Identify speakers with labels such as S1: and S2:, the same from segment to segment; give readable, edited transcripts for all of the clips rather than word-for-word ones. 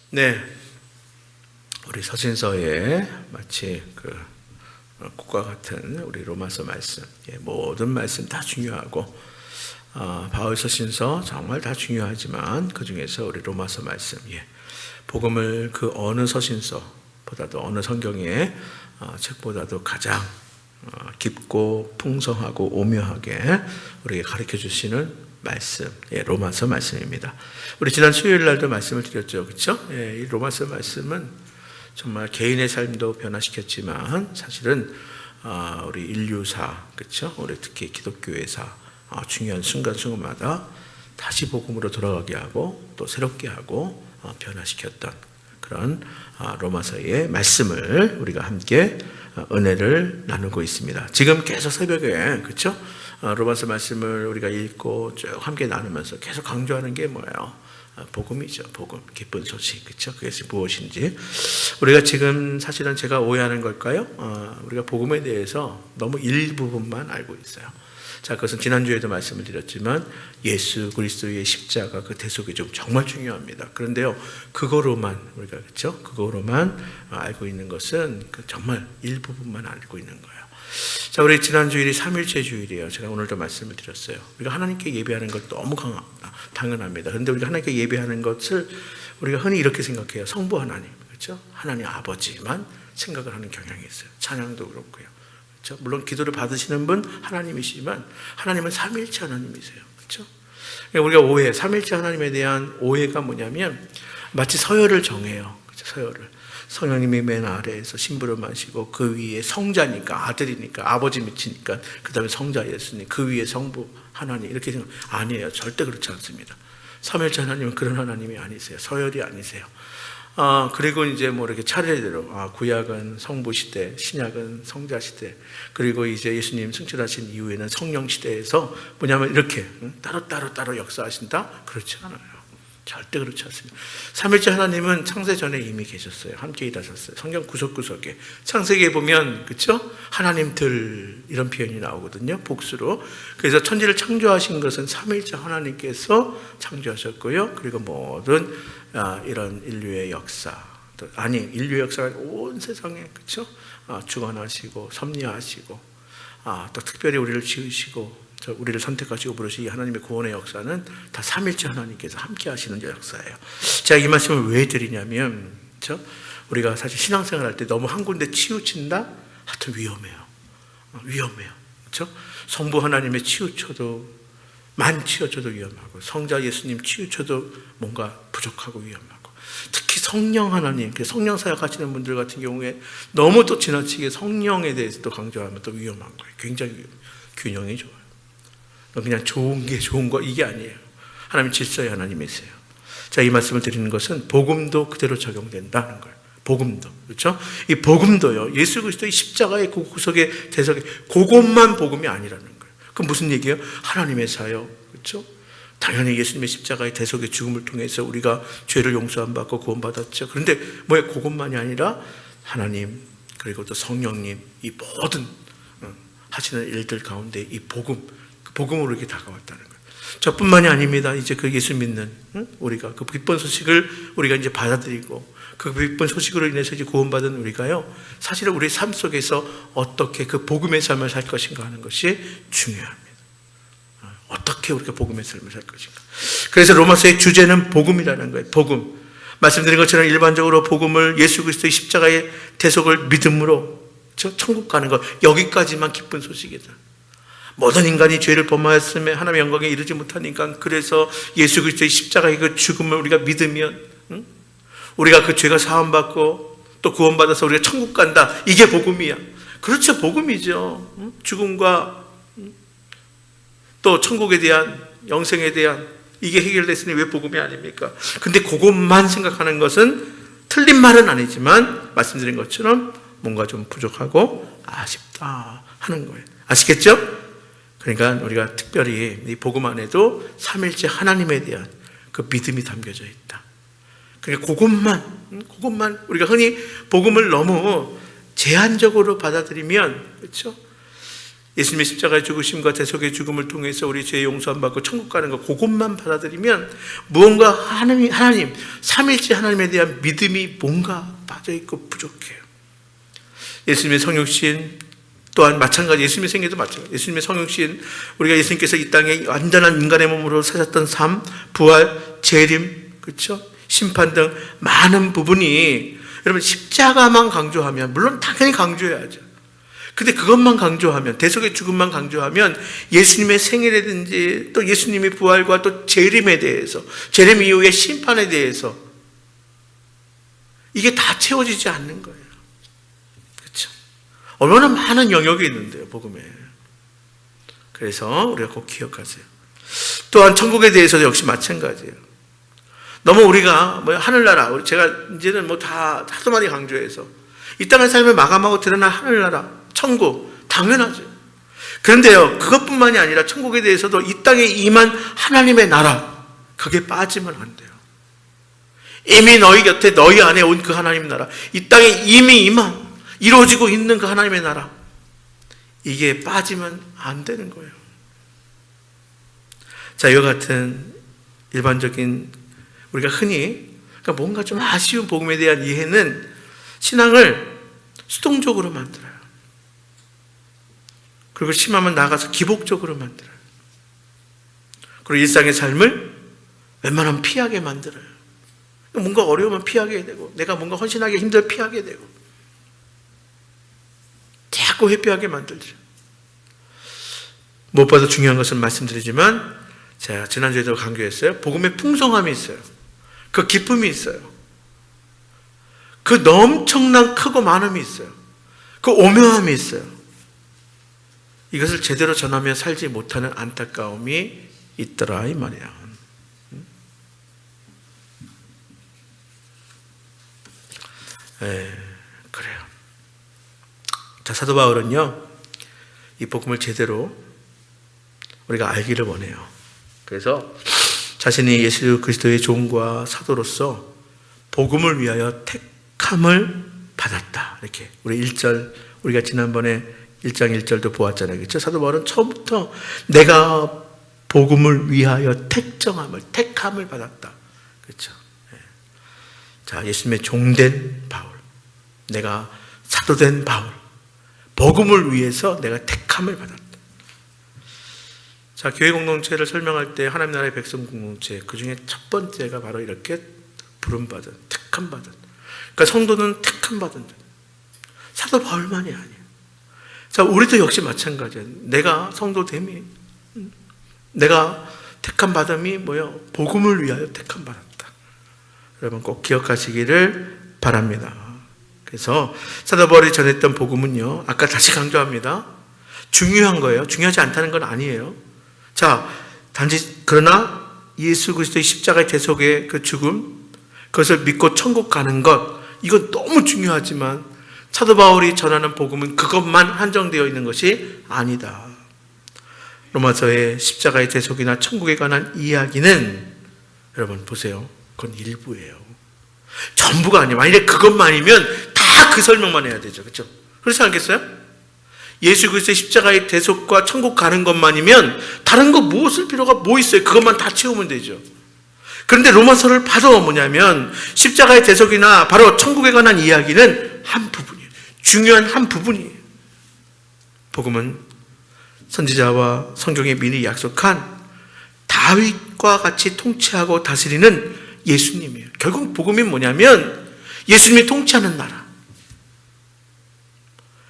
S1: 네, 우리 서신서에 마치 꽃과 같은 우리 로마서 말씀, 모든 말씀 다 중요하고 바울 서신서 정말 다 중요하지만 그 중에서 우리 로마서 말씀, 복음을 그 어느 서신서보다도 어느 성경의 책보다도 가장 깊고 풍성하고 오묘하게 우리에게 가르쳐 주시는 말씀, 로마서 말씀입니다. 우리 지난 수요일 날도 말씀을 드렸죠, 그렇죠? 이 로마서 말씀은 정말 개인의 삶도 변화시켰지만 사실은 우리 인류사, 그렇죠? 우리 특히 기독교회사 중요한 순간순간마다 다시 복음으로 돌아가게 하고 또 새롭게 하고 변화시켰던 그런 로마서의 말씀을 우리가 함께 은혜를 나누고 있습니다. 지금 계속 새벽에, 그렇죠? 로마서 말씀을 우리가 읽고 쭉 함께 나누면서 계속 강조하는 게 뭐예요? 복음이죠. 복음, 기쁜 소식, 그렇죠? 그것이 무엇인지 우리가 지금 사실은 제가 오해하는 걸까요? 우리가 복음에 대해서 너무 일부분만 알고 있어요. 자, 그것은 지난주에도 말씀을 드렸지만 예수 그리스도의 십자가 그 대속이 좀 정말 중요합니다. 그런데요, 그거로만 우리가, 그렇죠? 그거로만 알고 있는 것은 정말 일부분만 알고 있는 거예요. 자, 우리 지난 주일이 3일째 주일이에요. 제가 오늘도 말씀을 드렸어요. 우리가 하나님께 예배하는 것 너무 당연합니다. 그런데 우리가 하나님께 예배하는 것을 우리가 흔히 이렇게 생각해요. 성부 하나님, 그렇죠? 하나님 아버지만 생각을 하는 경향이 있어요. 찬양도 그렇고요. 그렇죠? 물론 기도를 받으시는 분 하나님이시지만 하나님은 삼일체 하나님이세요. 그렇죠? 우리가 삼일체 하나님에 대한 오해가 뭐냐면 마치 서열을 정해요. 그렇죠? 서열을. 성령님이 맨 아래에서 신부를 마시고 그 위에 성자니까, 아들이니까, 아버지 미치니까 그 다음에 성자 예수님, 그 위에 성부 하나님, 이렇게 생각. 아니에요. 절대 그렇지 않습니다. 삼일체 하나님은 그런 하나님이 아니세요. 서열이 아니세요. 그리고 이제 뭐 이렇게 차례대로 구약은 성부 시대, 신약은 성자 시대, 그리고 이제 예수님 승천하신 이후에는 성령 시대에서 뭐냐면 이렇게 따로 역사하신다? 그렇지 않아요. 절대 그렇지 않습니다. 삼일째 하나님은 창세 전에 이미 계셨어요. 함께 일하셨어요. 성경 구석구석에 창세기에 보면, 그렇죠? 하나님들 이런 표현이 나오거든요. 복수로. 그래서 천지를 창조하신 것은 삼일째 하나님께서 창조하셨고요. 그리고 모든 이런 인류의 역사, 인류의 역사가 온 세상에, 그렇죠? 주관하시고 섭리하시고 또 특별히 우리를 지으시고 우리를 선택하시고 부르신 이 하나님의 구원의 역사는 다 삼일째 하나님께서 함께 하시는 역사예요. 제가 이 말씀을 왜 드리냐면, 그렇죠? 우리가 사실 신앙생활 할 때 너무 한 군데 치우친다? 하여튼 위험해요. 그렇죠? 성부 하나님의 치우쳐도 치우쳐도 위험하고, 성자 예수님 치우쳐도 뭔가 부족하고 위험하고, 특히 성령 하나님, 성령 사역하시는 분들 같은 경우에 너무 또 지나치게 성령에 대해서 또 강조하면 또 위험한 거예요. 굉장히 균형이 좋아요. 그냥 좋은 거 이게 아니에요. 하나님 질서의 하나님이세요. 자, 이 말씀을 드리는 것은 복음도 그대로 적용된다는 거예요. 복음도, 그렇죠? 이 복음도요, 예수 그리스도의 십자가의 그 구속의 대속의 그것만 복음이 아니라는 거예요. 그럼 무슨 얘기예요? 하나님의 사역, 그렇죠? 당연히 예수님의 십자가의 대속의 죽음을 통해서 우리가 죄를 용서함 받고 구원받았죠. 그런데 그것만이 아니라 하나님, 그리고 또 성령님, 이 모든 하시는 일들 가운데 이 복음으로 이렇게 다가왔다는 거예요. 저뿐만이 아닙니다. 이제 그 예수 믿는 우리가 그 기쁜 소식을 우리가 이제 받아들이고 그 기쁜 소식으로 인해서 이제 구원받은 우리가요, 사실은 우리 삶 속에서 어떻게 그 복음의 삶을 살 것인가 하는 것이 중요합니다. 어떻게 우리가 복음의 삶을 살 것인가. 그래서 로마서의 주제는 복음이라는 거예요. 복음. 말씀드린 것처럼 일반적으로 복음을 예수 그리스도의 십자가의 대속을 믿음으로 천국 가는 것, 여기까지만 기쁜 소식이다. 모든 인간이 죄를 범하였음에 하나님의 영광에 이르지 못하니까, 그래서 예수 그리스도의 십자가의 그 죽음을 우리가 믿으면 우리가 그 죄가 사함받고 또 구원받아서 우리가 천국 간다. 이게 복음이야. 그렇죠, 복음이죠. 죽음과 또 천국에 대한, 영생에 대한 이게 해결됐으니 왜 복음이 아닙니까? 근데 그것만 생각하는 것은 틀린 말은 아니지만 말씀드린 것처럼 뭔가 좀 부족하고 아쉽다 하는 거예요. 아시겠죠? 그러니까 우리가 특별히 이 복음 안에도 삼일째 하나님에 대한 그 믿음이 담겨져 있다. 그러니까 그것만 우리가 흔히 복음을 너무 제한적으로 받아들이면, 그렇죠? 예수님의 십자가의 죽으심과 대속의 죽음을 통해서 우리 죄 용서함 받고 천국 가는 거, 그것만 받아들이면 무언가 하나님 삼일째 하나님에 대한 믿음이 뭔가 빠져있고 부족해요. 예수님의 성육신 또한 마찬가지, 예수님의 생애도 마찬가지. 예수님의 성육신, 우리가 예수님께서 이 땅에 완전한 인간의 몸으로 사셨던 삶, 부활, 재림, 그렇죠? 심판 등 많은 부분이, 여러분 십자가만 강조하면, 물론 당연히 강조해야죠. 근데 그것만 강조하면, 대속의 죽음만 강조하면 예수님의 생애라든지 또 예수님의 부활과 또 재림에 대해서, 재림 이후의 심판에 대해서 이게 다 채워지지 않는 거예요. 그렇죠? 얼마나 많은 영역이 있는데요, 복음에. 그래서 우리가 꼭 기억하세요. 또한 천국에 대해서도 역시 마찬가지예요. 너무 우리가 하늘나라, 제가 이제는 하도 많이 강조해서 이 땅의 삶을 마감하고 드러난 하늘나라, 천국, 당연하죠. 그런데요, 그것뿐만이 아니라 천국에 대해서도 이 땅에 임한 하나님의 나라, 그게 빠지면 안 돼요. 이미 너희 곁에, 너희 안에 온 그 하나님 나라, 이 땅에 이미 임한, 이루어지고 있는 그 하나님의 나라, 이게 빠지면 안 되는 거예요. 자, 이와 같은 일반적인, 우리가 흔히 그러니까 뭔가 좀 아쉬운 복음에 대한 이해는 신앙을 수동적으로 만들어요. 그리고 심하면 나아가서 기복적으로 만들어요. 그리고 일상의 삶을 웬만하면 피하게 만들어요. 뭔가 어려우면 피하게 되고, 내가 뭔가 헌신하기 힘들면 피하게 되고, 자꾸 회피하게 만들죠. 무엇보다 중요한 것은 말씀드리지만, 제가 지난주에도 강조했어요. 복음의 풍성함이 있어요. 그 기쁨이 있어요. 그 넘청난 크고 많음이 있어요. 그 오묘함이 있어요. 이것을 제대로 전하며 살지 못하는 안타까움이 있더라, 이 말이야. 그래요. 자, 사도 바울은요, 이 복음을 제대로 우리가 알기를 원해요. 그래서 자신이 예수 그리스도의 종과 사도로서 복음을 위하여 택함을 받았다. 이렇게 우리 1절, 우리가 지난번에 1장 1절도 보았잖아요. 그렇죠? 사도 바울은 처음부터 내가 복음을 위하여 택함을 받았다. 그렇죠? 자, 예수님의 종된 바울, 내가 사도된 바울, 복음을 위해서 내가 택함을 받았다. 자, 교회 공동체를 설명할 때 하나님 나라의 백성 공동체, 그 중에 첫 번째가 바로 이렇게 부름받은, 택함받은. 그러니까 성도는 택함받은 자. 사도 바울만이 아니에요. 자, 우리도 역시 마찬가지예요. 내가 성도됨이, 내가 택함받음이 뭐예요? 복음을 위하여 택함받았다. 여러분 꼭 기억하시기를 바랍니다. 그래서 사도 바울이 전했던 복음은요, 아까 다시 강조합니다. 중요한 거예요. 중요하지 않다는 건 아니에요. 자, 단지 그러나 예수 그리스도의 십자가의 대속의 그 죽음, 그것을 믿고 천국 가는 것, 이건 너무 중요하지만 사도 바울이 전하는 복음은 그것만 한정되어 있는 것이 아니다. 로마서의 십자가의 대속이나 천국에 관한 이야기는 여러분 보세요. 그건 일부예요. 전부가 아니에요. 만약에 그것만이면 다 그 설명만 해야 되죠. 그렇죠? 그렇지 않겠어요? 예수 그리스도의 십자가의 대속과 천국 가는 것만이면 다른 거 무엇을 필요가 뭐 있어요? 그것만 다 채우면 되죠. 그런데 로마서를 봐도 뭐냐면 십자가의 대속이나 바로 천국에 관한 이야기는 한 부분이에요. 중요한 한 부분이에요. 복음은 선지자와 성경에 미리 약속한 다윗과 같이 통치하고 다스리는 예수님이에요. 결국 복음이 뭐냐면 예수님이 통치하는 나라.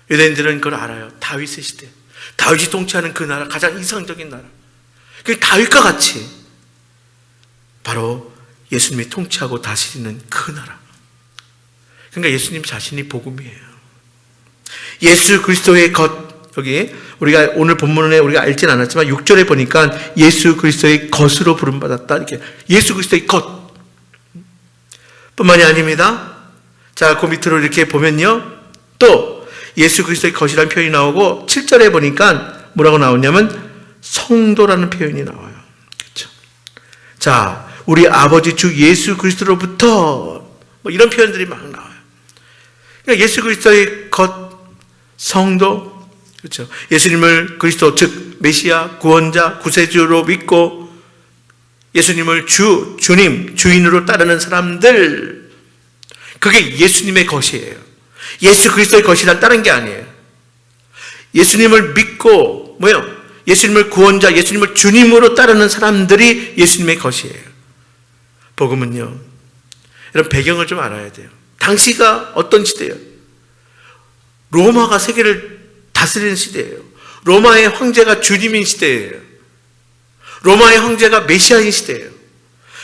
S1: 유대인들은 그걸 알아요. 다윗의 시대. 다윗이 통치하는 그 나라, 가장 이상적인 나라. 그 다윗과 같이 바로 예수님이 통치하고 다스리는 그 나라. 그러니까 예수님 자신이 복음이에요. 예수 그리스도의 것, 여기 우리가 오늘 본문에 우리가 알진 않았지만 6절에 보니까 예수 그리스도의 것으로 부름받았다. 이렇게 예수 그리스도의 것 뿐만이 아닙니다. 자, 그 밑으로 이렇게 보면요, 또 예수 그리스도의 것이라는 표현이 나오고 7절에 보니까 뭐라고 나오냐면 성도라는 표현이 나와요. 그렇죠? 자, 우리 아버지 주 예수 그리스도로부터 뭐 이런 표현들이 막 나와요. 그러니까 예수 그리스도의 것, 성도, 그렇죠? 예수님을 그리스도 즉 메시아, 구원자, 구세주로 믿고 예수님을 주님, 주인으로 따르는 사람들, 그게 예수님의 것이에요. 예수 그리스도의 것이란 다른 게 아니에요. 예수님을 믿고 예수님을 구원자, 예수님을 주님으로 따르는 사람들이 예수님의 것이에요. 복음은요, 이런 배경을 좀 알아야 돼요. 당시가 어떤 시대예요? 로마가 세계를 다스리는 시대예요. 로마의 황제가 주님인 시대예요. 로마의 황제가 메시아인 시대예요.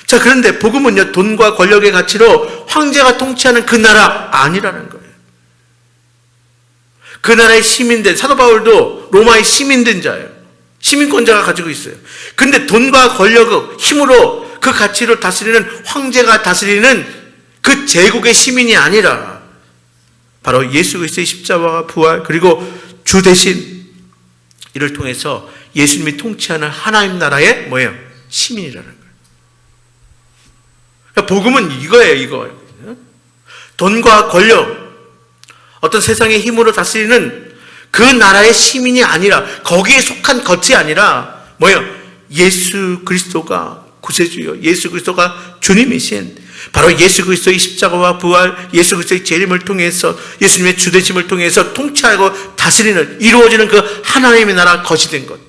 S1: 자, 그런데 복음은요, 돈과 권력의 가치로 황제가 통치하는 그 나라 아니라는 거예요. 그 나라의 시민된, 사도 바울도 로마의 시민된 자예요. 시민권자가 가지고 있어요. 근데 돈과 권력, 힘으로 그 가치를 다스리는 황제가 다스리는 그 제국의 시민이 아니라 바로 예수 그리스도의 십자가와 부활, 그리고 주 대신 이를 통해서 예수님이 통치하는 하나님 나라의 시민이라는 거예요. 그러니까 복음은 이거예요. 돈과 권력, 어떤 세상의 힘으로 다스리는 그 나라의 시민이 아니라, 거기에 속한 것이 아니라 예수 그리스도가 구세주요, 예수 그리스도가 주님이신 바로 예수 그리스도의 십자가와 부활, 예수 그리스도의 재림을 통해서, 예수님의 주되심을 통해서 통치하고 다스리는, 이루어지는 그 하나님의 나라 것이 된 것.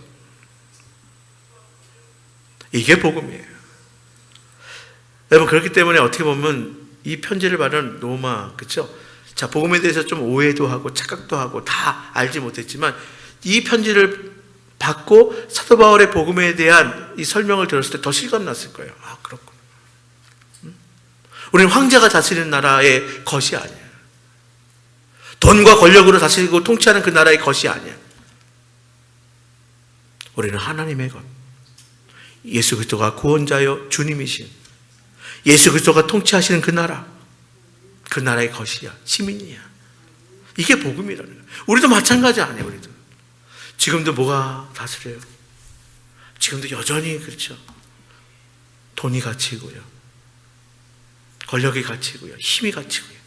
S1: 이게 복음이에요. 여러분, 그렇기 때문에 어떻게 보면 이 편지를 받은 로마, 그렇죠? 자, 복음에 대해서 좀 오해도 하고 착각도 하고 다 알지 못했지만, 이 편지를 받고 사도 바울의 복음에 대한 이 설명을 들었을 때 더 실감났을 거예요. 아, 그렇구나. 우리는 황제가 다스리는 나라의 것이 아니야. 돈과 권력으로 다스리고 통치하는 그 나라의 것이 아니야. 우리는 하나님의 것. 예수 그리스도가 구원자여 주님이신 예수 그리스도가 통치하시는 그 나라, 그 나라의 것이야. 시민이야. 이게 복음이라는 거야. 우리도 마찬가지 아니에요. 우리도 지금도 뭐가 다스려요? 지금도 여전히 그렇죠. 돈이 가치고요, 권력이 가치고요, 힘이 가치고요.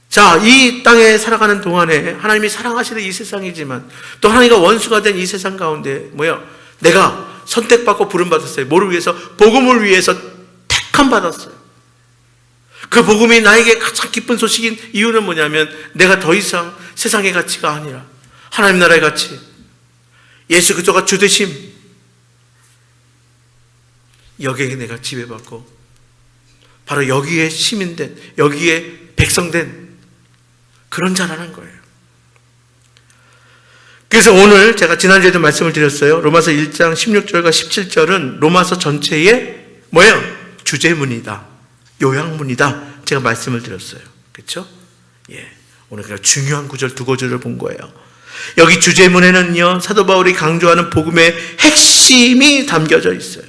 S1: 자, 이 땅에 살아가는 동안에 하나님이 사랑하시는 이 세상이지만 또 하나님과 원수가 된 이 세상 가운데 내가 선택받고 부름받았어요. 뭐를 위해서? 복음을 위해서 택함 받았어요. 그 복음이 나에게 가장 기쁜 소식인 이유는 뭐냐면, 내가 더 이상 세상의 가치가 아니라 하나님 나라의 가치, 예수 그리스도가 주되심, 여기에 내가 지배받고 바로 여기에 시민된, 여기에 백성된 그런 자라는 거예요. 그래서 오늘 제가 지난주에도 말씀을 드렸어요. 로마서 1장 16절과 17절은 로마서 전체의 주제문이다, 요약문이다, 제가 말씀을 드렸어요. 그렇죠? 예. 오늘 그냥 중요한 구절 두 구절을 본 거예요. 여기 주제문에는요, 사도 바울이 강조하는 복음의 핵심이 담겨져 있어요.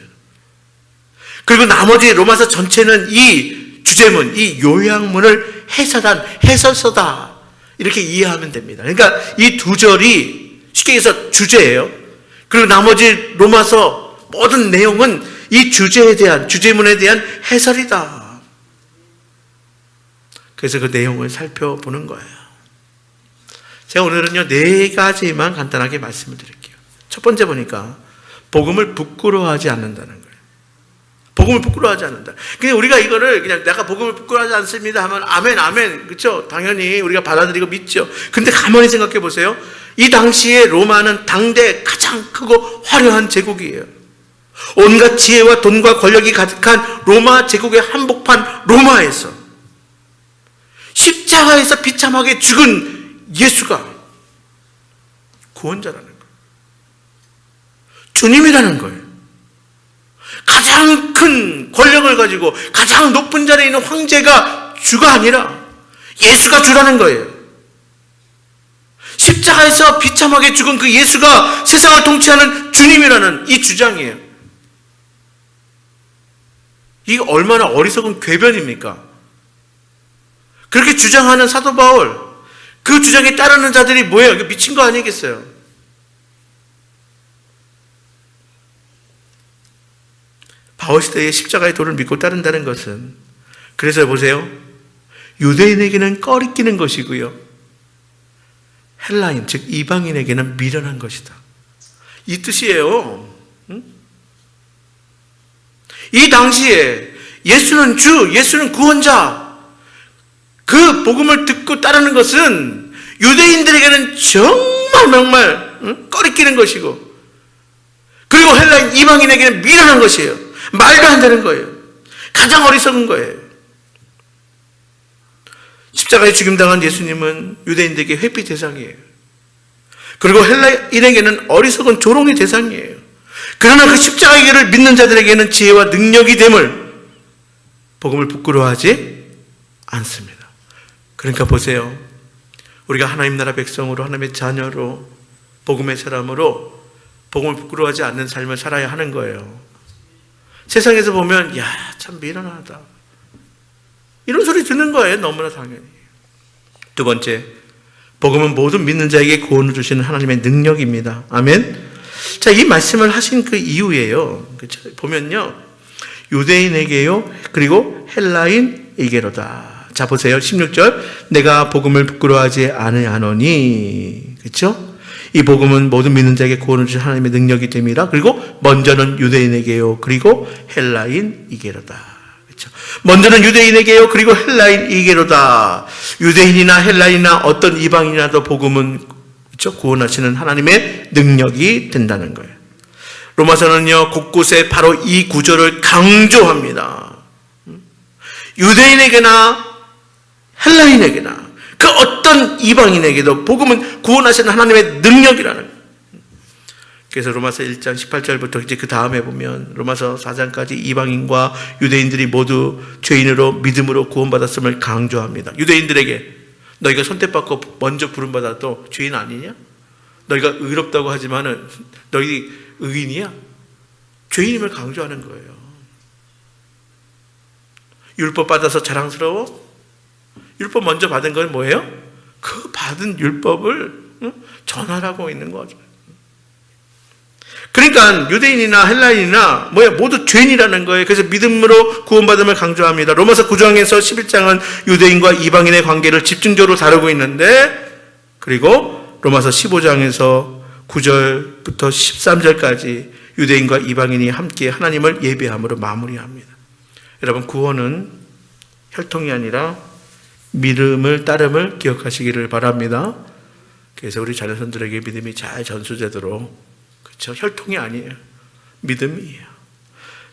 S1: 그리고 나머지 로마서 전체는 이 주제문, 이 요약문을 해설서다, 이렇게 이해하면 됩니다. 그러니까 이 두 절이 쉽게 해서 주제예요. 그리고 나머지 로마서 모든 내용은 이 주제에 대한, 주제문에 대한 해설이다. 그래서 그 내용을 살펴보는 거예요. 제가 오늘은요, 4가지만 간단하게 말씀을 드릴게요. 첫 번째 보니까 복음을 부끄러워하지 않는다는 거예요. 복음을 부끄러워하지 않는다. 그냥 우리가 이거를 그냥 내가 복음을 부끄러워하지 않습니다 하면 아멘, 아멘. 그렇죠? 당연히 우리가 받아들이고 믿죠. 근데 가만히 생각해 보세요. 이 당시에 로마는 당대 가장 크고 화려한 제국이에요. 온갖 지혜와 돈과 권력이 가득한 로마 제국의 한복판 로마에서 십자가에서 비참하게 죽은 예수가 구원자라는 거예요. 주님이라는 거예요. 가장 큰 권력을 가지고 가장 높은 자리에 있는 황제가 주가 아니라 예수가 주라는 거예요. 십자가에서 비참하게 죽은 그 예수가 세상을 통치하는 주님이라는 이 주장이에요. 이게 얼마나 어리석은 궤변입니까? 그렇게 주장하는 사도 바울, 그 주장에 따르는 자들이 뭐예요? 미친 거 아니겠어요? 바울 시대의 십자가의 도를 믿고 따른다는 것은, 그래서 보세요, 유대인에게는 꺼리끼는 것이고요, 헬라인, 즉 이방인에게는 미련한 것이다. 이 뜻이에요. 이 당시에 예수는 주, 예수는 구원자, 그 복음을 듣고 따르는 것은 유대인들에게는 정말 꺼리끼는 것이고, 그리고 헬라인 이방인에게는 미련한 것이에요. 말도 안 되는 거예요. 가장 어리석은 거예요. 십자가에 죽임당한 예수님은 유대인들에게 회피 대상이에요. 그리고 헬라인에게는 어리석은 조롱의 대상이에요. 그러나 그 십자가의 길을 믿는 자들에게는 지혜와 능력이 됨을 복음을 부끄러워하지 않습니다. 그러니까 보세요. 우리가 하나님 나라 백성으로, 하나님의 자녀로, 복음의 사람으로 복음을 부끄러워하지 않는 삶을 살아야 하는 거예요. 세상에서 보면 야, 참 미련하다, 이런 소리 듣는 거예요. 너무나 당연히. 두 번째, 복음은 모든 믿는 자에게 구원을 주시는 하나님의 능력입니다. 아멘. 자, 이 말씀을 하신 그 이유예요. 그렇죠? 보면요, 유대인에게요, 그리고 헬라인에게로다. 자, 보세요. 16절. 내가 복음을 부끄러워하지 아니하노니. 그렇죠? 이 복음은 모든 믿는 자에게 구원을 주신 하나님의 능력이 됨이라. 그리고 먼저는 유대인에게요, 그리고 헬라인에게로다. 그렇죠? 먼저는 유대인에게요, 그리고 헬라인에게로다. 유대인이나 헬라인이나 어떤 이방인이라도 복음은, 그렇죠, 구원하시는 하나님의 능력이 된다는 거예요. 로마서는요, 곳곳에 바로 이 구절을 강조합니다. 유대인에게나 헬라인에게나 그 어떤 이방인에게도 복음은 구원하시는 하나님의 능력이라는 거예요. 그래서 로마서 1장 18절부터 이제 그 다음에 보면 로마서 4장까지 이방인과 유대인들이 모두 죄인으로 믿음으로 구원받았음을 강조합니다. 유대인들에게 너희가 선택받고 먼저 부름받아도 죄인 아니냐? 너희가 의롭다고 하지만은 너희 의인이야? 죄인임을 강조하는 거예요. 율법 받아서 자랑스러워? 율법 먼저 받은 건 뭐예요? 그 받은 율법을 전하라고 있는 거죠. 그러니까 유대인이나 헬라인이나 모두 죄인이라는 거예요. 그래서 믿음으로 구원받음을 강조합니다. 로마서 9장에서 11장은 유대인과 이방인의 관계를 집중적으로 다루고 있는데, 그리고 로마서 15장에서 9절부터 13절까지 유대인과 이방인이 함께 하나님을 예배함으로 마무리합니다. 여러분, 구원은 혈통이 아니라 믿음을 따름을 기억하시기를 바랍니다. 그래서 우리 자녀손들에게 믿음이 잘 전수되도록, 그렇죠, 혈통이 아니에요, 믿음이에요.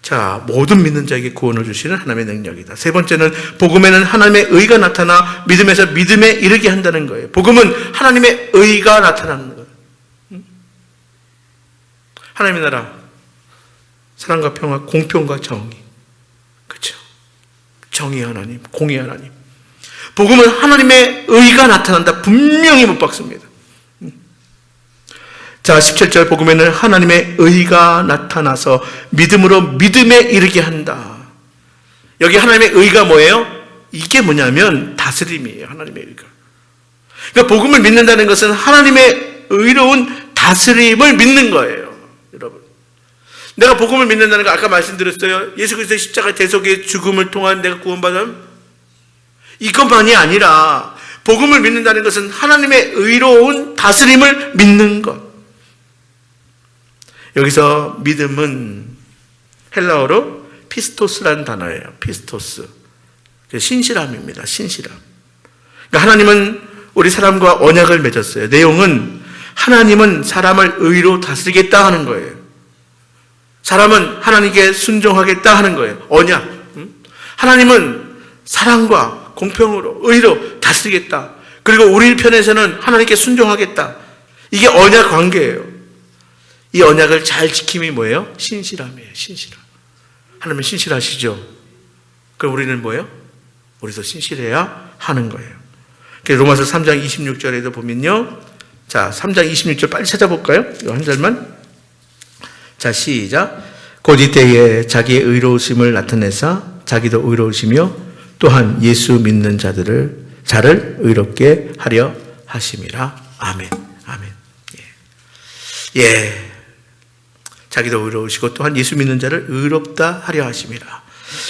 S1: 자, 모든 믿는 자에게 구원을 주시는 하나님의 능력이다. 세 번째는 복음에는 하나님의 의가 나타나 믿음에서 믿음에 이르게 한다는 거예요. 복음은 하나님의 의가 나타나는 거예요. 하나님의 나라, 사랑과 평화, 공평과 정의, 그렇죠, 정의 하나님, 공의 하나님. 복음은 하나님의 의가 나타난다, 분명히 못 박습니다. 자, 17절 복음에는 하나님의 의가 나타나서 믿음으로 믿음에 이르게 한다. 여기 하나님의 의가 뭐예요? 이게 뭐냐면 다스림이에요. 하나님의 의가. 그러니까 복음을 믿는다는 것은 하나님의 의로운 다스림을 믿는 거예요. 여러분, 내가 복음을 믿는다는 거 아까 말씀드렸어요. 예수 그리스도의 십자가 대속의 죽음을 통한 내가 구원받음, 이것만이 아니라 복음을 믿는다는 것은 하나님의 의로운 다스림을 믿는 것. 여기서 믿음은 헬라어로 피스토스라는 단어예요. 피스토스. 신실함입니다. 신실함. 그러니까 하나님은 우리 사람과 언약을 맺었어요. 내용은 하나님은 사람을 의로 다스리겠다 하는 거예요. 사람은 하나님께 순종하겠다 하는 거예요. 언약. 하나님은 사랑과 공평으로 의로 다스리겠다. 그리고 우리 편에서는 하나님께 순종하겠다. 이게 언약 관계예요. 이 언약을 잘 지킴이 뭐예요? 신실함이에요. 신실함. 하나님은 신실하시죠? 그럼 우리는 뭐예요? 우리도 신실해야 하는 거예요. 로마서 3장 26절에도 보면요, 자, 3장 26절 빨리 찾아볼까요? 이거 한 절만. 자, 시작. 곧 이때에 자기의 의로우심을 나타내사 자기도 의로우시며 또한 예수 믿는 자를 의롭게 하려 하심이라. 아멘. 아멘. 예. 자기도 의로우시고 또한 예수 믿는 자를 의롭다 하려 하심이라.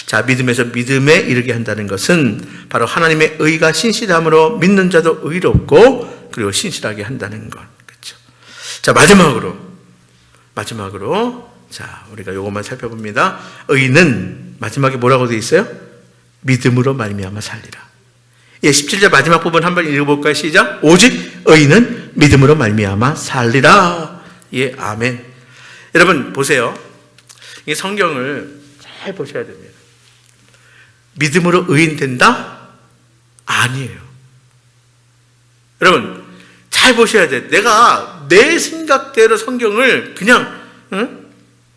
S1: 자, 믿음에서 믿음에 이르게 한다는 것은 바로 하나님의 의가 신실함으로 믿는 자도 의롭고 그리고 신실하게 한다는 것. 그렇죠? 자, 마지막으로 자, 우리가 요것만 살펴봅니다. 의인은 마지막에 뭐라고 되어 있어요? 믿음으로 말미암아 살리라. 예, 17절 마지막 부분 한번 읽어볼까요? 시작. 오직 의인은 믿음으로 말미암아 살리라. 예, 아멘. 여러분 보세요. 이 성경을 잘 보셔야 됩니다. 믿음으로 의인 된다? 아니에요. 여러분 잘 보셔야 돼. 내가 내 생각대로 성경을 그냥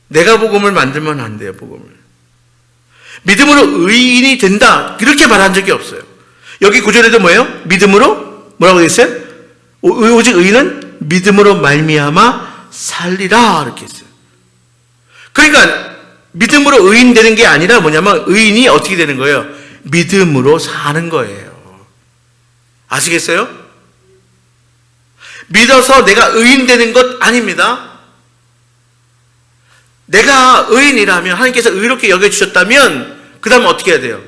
S1: 내가 복음을 만들면 안 돼요. 복음을. 믿음으로 의인이 된다 이렇게 말한 적이 없어요. 여기 구절에도 뭐예요? 믿음으로 뭐라고 되어 있어요? 오직 의인은 믿음으로 말미암아 살리라 이렇게 했어요. 그러니까 믿음으로 의인 되는 게 아니라 뭐냐면 의인이 어떻게 되는 거예요? 믿음으로 사는 거예요. 아시겠어요? 믿어서 내가 의인 되는 것 아닙니다. 내가 의인이라면 하나님께서 의롭게 여겨주셨다면 그 다음 어떻게 해야 돼요?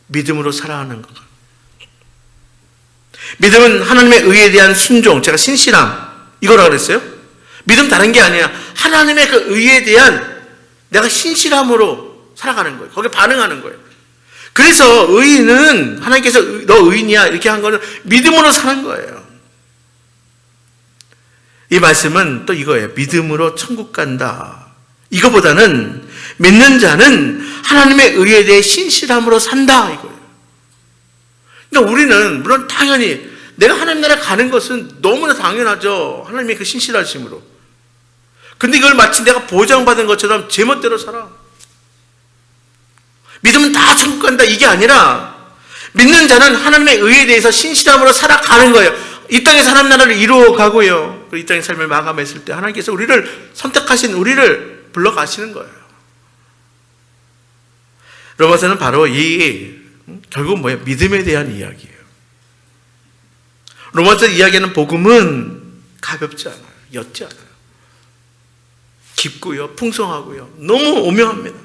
S1: 믿음으로 살아가는 것. 믿음은 하나님의 의에 대한 순종, 제가 신실함 이거라고 그랬어요. 믿음 다른 게 아니야. 하나님의 그 의에 대한 내가 신실함으로 살아가는 거예요. 거기에 반응하는 거예요. 그래서 의인은 하나님께서 너 의인이야 이렇게 한 거는 믿음으로 사는 거예요. 이 말씀은 또 이거예요. 믿음으로 천국 간다. 이거보다는 믿는 자는 하나님의 의에 대해 신실함으로 산다 이거예요. 그러니까 우리는 물론 당연히 내가 하나님 나라 가는 것은 너무나 당연하죠. 하나님의 그 신실하심으로. 근데 이걸 마치 내가 보장받은 것처럼 제멋대로 살아. 믿으면 다 천국 간다 이게 아니라 믿는 자는 하나님의 의에 대해서 신실함으로 살아가는 거예요. 이 땅에서 하나님 나라를 이루어가고요. 이 땅의 삶을 마감했을 때 하나님께서 우리를 선택하신 우리를 불러가시는 거예요. 로마서는 바로 결국 뭐예요? 믿음에 대한 이야기예요. 로마서 이야기하는 복음은 가볍지 않아요. 옅지 않아요. 깊고요. 풍성하고요. 너무 오묘합니다.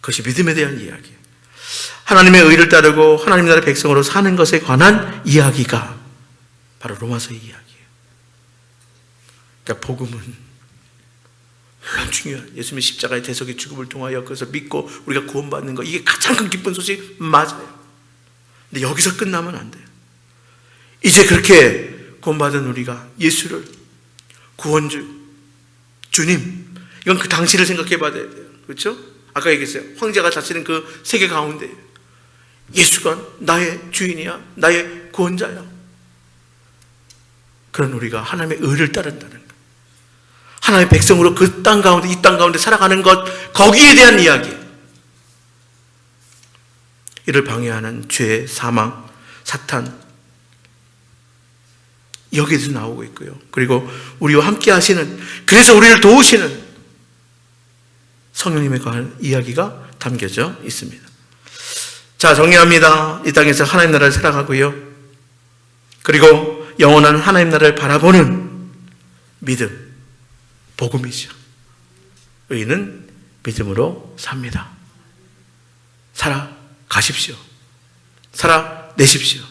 S1: 그것이 믿음에 대한 이야기예요. 하나님의 의를 따르고 하나님 나라의 백성으로 사는 것에 관한 이야기가 바로 로마서의 이야기예요. 그러니까 복음은 물론 중요해요. 예수님의 십자가의 대속의 죽음을 통하여 그것을 믿고 우리가 구원받는 것 이게 가장 큰 기쁜 소식 맞아요. 근데 여기서 끝나면 안 돼요. 이제 그렇게 구원받은 우리가 예수를 구원주 주님 이건 그 당시를 생각해 봐야 돼요. 그렇죠? 아까 얘기했어요. 황제가 다스리는 그 세계 가운데 예수가 나의 주인이야. 나의 구원자야. 그런 우리가 하나님의 의를 따른다는 것. 하나님의 백성으로 그 땅 가운데 이 땅 가운데 살아가는 것 거기에 대한 이야기. 이를 방해하는 죄, 사망, 사탄 여기에서 나오고 있고요. 그리고 우리와 함께 하시는 그래서 우리를 도우시는 성령님에 관한 이야기가 담겨져 있습니다. 자, 정리합니다. 이 땅에서 하나님 나라를 살아가고요. 그리고 영원한 하나님 나라를 바라보는 믿음, 복음이죠. 의인은 믿음으로 삽니다. 살아가십시오. 살아내십시오.